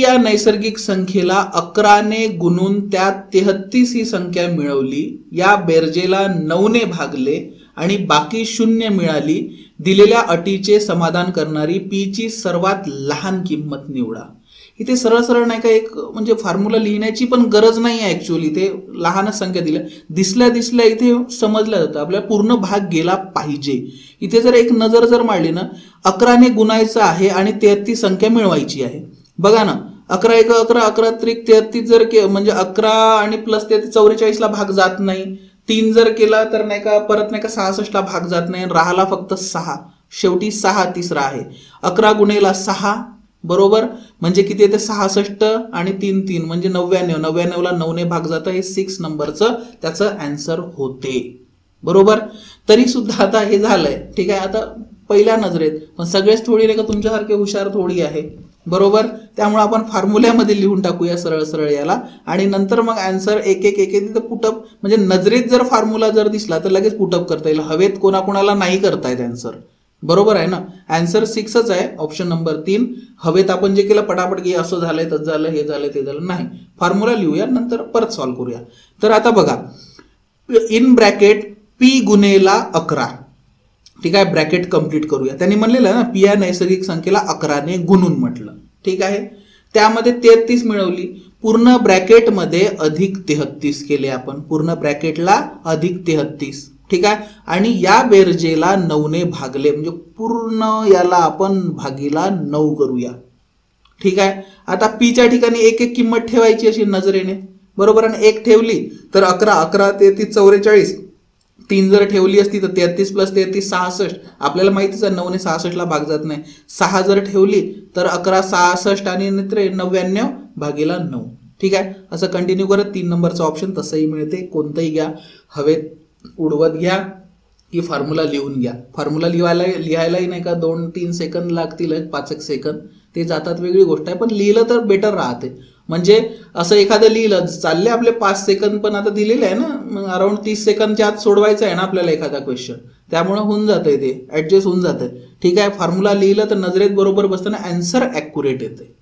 या नैसर्गिक संख्येला 11 ने गुणून त्यात 33 ही संख्या मिळवली, या बेरजेला 9 ने भागले आणि बाकी 0 मिळाली, दिलेल्या अटीचे समाधान करणारी पी ची सर्वात लहान किंमत निवडा. इथे सरळ सरळ नाही का एक म्हणजे फॉर्म्युला लिहिण्याची पण गरज नाही आहे. ऍक्च्युअली ते लहानच संख्या दिसल्या इथे समजलं जातं. आपल्याला पूर्ण भाग गेला पाहिजे. इथे जर एक नजर जर मारली ना, 11 ने गुणायचं आहे आणि 33 संख्या मिळवायची आहे. बघा ना, 11 एक 11, 11 त्रिक 33 जर म्हणजे 11 आणि प्लस 33 44 ला भाग जात नाही. 3 जर केला तर नाही का परत नाही का 66 ला भाग जात नाही. राहिला फक्त 6. शेवटी 6 तिसरा आहे. 11 गुणेला 6 बरोबर म्हणजे किती येते 66 आणि 3 3 म्हणजे 99. 99 ला 9 ने भाग जातं. हे 6 नंबरचं त्याचं आन्सर होते. बरोबर. तरी सुद्धा आता हे झालंय. ठीक आहे. आता पहिल्या नजरेत पण सगळेच थोडी नाही का तुमच्यासारखे हुशार थोडी आहे. बरोबर. त्यामुळे आपण फॉर्म्युल्यामध्ये लिहून टाकूया सरळ सरळ याला आणि नंतर मग आन्सर एक एक एक तिथं पुटअप म्हणजे नजरेत जर फॉर्म्युला जर दिसला तर लगेच पुटअप करता येईल. हवेत कोणाकोणाला नाही करता येत आन्सर. बरोबर आहे ना. आन्सर 6च आहे. Option number 3. हवेत आपण जे केलं पटापट की असं झालंय तसं झालं हे झालं ते झालं नाही. फॉर्म्युला लिहूया नंतर परत सॉल्व्ह करूया. तर आता बघा इन ब्रॅकेट पी गुणेला 11. ठीक आहे. ब्रॅकेट कंप्लीट करूया. त्यांनी म्हणलेलं ना पी या नैसर्गिक संख्येला 11 ने गुणून म्हटलं. ठीक आहे. त्यामध्ये 33 मिळवली. पूर्ण ब्रॅकेटमध्ये अधिक 33 केले आपण. पूर्ण ब्रॅकेटला अधिक 33. ठीक आहे. आणि या बेरजेला 9 ने भागले म्हणजे पूर्ण याला आपण भागीला 9 करूया. ठीक आहे. आता पीच्या ठिकाणी एक एक किंमत ठेवायची अशी नजरेने. बरोबर. आणि 1 ठेवली तर 11 11 33 44. 3 जर ठेवली असती तर 33 प्लस 33 66. आपल्याला माहितीच आहे 9 ने 66 ला भाग जात नाही. 6 जर ठेवली तर 11 66 आणि 99 भागीला 9. ठीक आहे. असं कंटिन्यू करत 3 नंबरचा ऑप्शन तसंही मिळते. कोणतंही घ्या. हवेत उडवत घ्या की फॉर्म्युला लिहून घ्या. फॉर्म्युला लिहायलाही नाही का 2-3 सेकंद लागतील. 5 सेकंद ते जातात वेगळी गोष्ट आहे. पण लिहिलं तर बेटर राहते. म्हणजे असं एखादं लिहिलं चालले आपले 5 सेकंद पण आता दिलेले आहे ना मग अराउंड 30 सेकंदच्या आत सोडवायचं आहे ना आपल्याला एखादा क्वेश्चन. त्यामुळे होऊन जातंय ते ऍडजस्ट होऊन जातंय. ठीक आहे. फॉर्म्युला लिहिलं तर नजरेत बरोबर बसताना आन्सर ॲक्युरेट येते.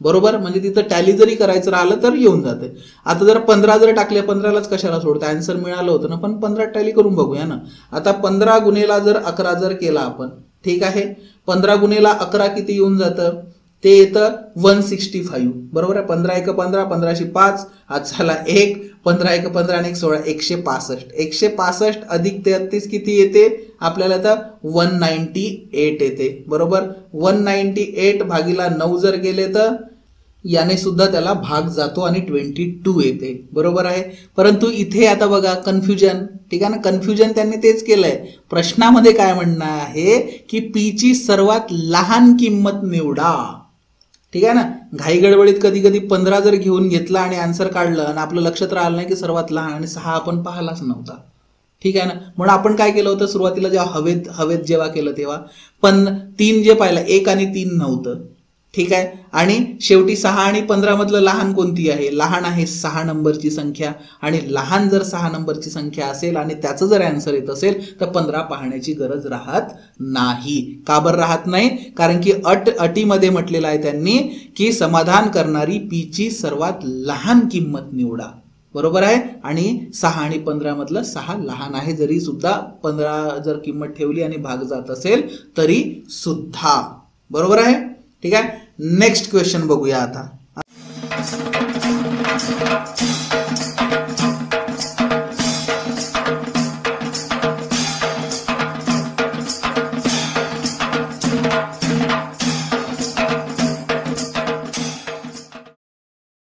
बरोबर. म्हणजे तिथं टॅली जरी करायचं राहिलं तर येऊन जाते. आता जर 15 जर टाकले 15लाच कशाला सोडतं आन्सर मिळालं होतं ना. पण 15 टॅली करून बघूया ना. आता 15 गुणेला जर 11 जर केला आपण. ठीक आहे. 15 गुणेला 11 किती येऊन जातं ते येतं 165. बरोबर आहे. 15 1 15 15शी 5 आज झाला 1 15 1 15 आणि 1 16 165. 165 अधिक 33 किती येते आपल्याला तर 198 येते. बरोबर. 198 भागीला 9 जर गेले तर याने सुद्धा त्याला भाग जातो आणि 22 येते. बरोबर आहे. परंतु इथे आता बघा कन्फ्युजन. ठीक आहे ना. कन्फ्युजन त्यांनी तेच केलंय. प्रश्नामध्ये काय म्हणणं आहे की पी ची सर्वात लहान किंमत निवडा. ठीक आहे ना. घाई गडबडीत कधी कधी 15 जर घेऊन घेतला आणि आन्सर काढलं आणि आपलं लक्षात राहिलं नाही की सर्वात लहान आणि 6 आपण पाहिलाच नव्हता. ठीक आहे ना. म्हणून आपण काय केलं होतं सुरुवातीला जेव्हा हवेत जेव्हा केलं तेव्हा पण 3 जे पाहिलं 1 आणि 3 नव्हतं. ठीक आहे. आणि शेवटी 6 आणि 15 मधलं लहान कोणती आहे. लहान आहे 6 नंबरची संख्या. आणि लहान जर 6 नंबरची संख्या असेल आणि त्याचं जर आन्सर येत असेल तर 15 पाहण्याची गरज राहत नाही. का बरं राहत नाही. कारण की अटीमध्ये म्हटलेलं आहे त्यांनी की समाधान करणारी पी ची सर्वात लहान किंमत निवडा. बरोबर आहे. आणि 6 आणि 15 मधलं 6 लहान आहे जरी सुद्धा 15 जर किंमत ठेवली आणि भाग जात असेल तरी सुद्धा. बरोबर आहे. ठीक आहे. नेक्स्ट क्वेश्चन बघूया आता.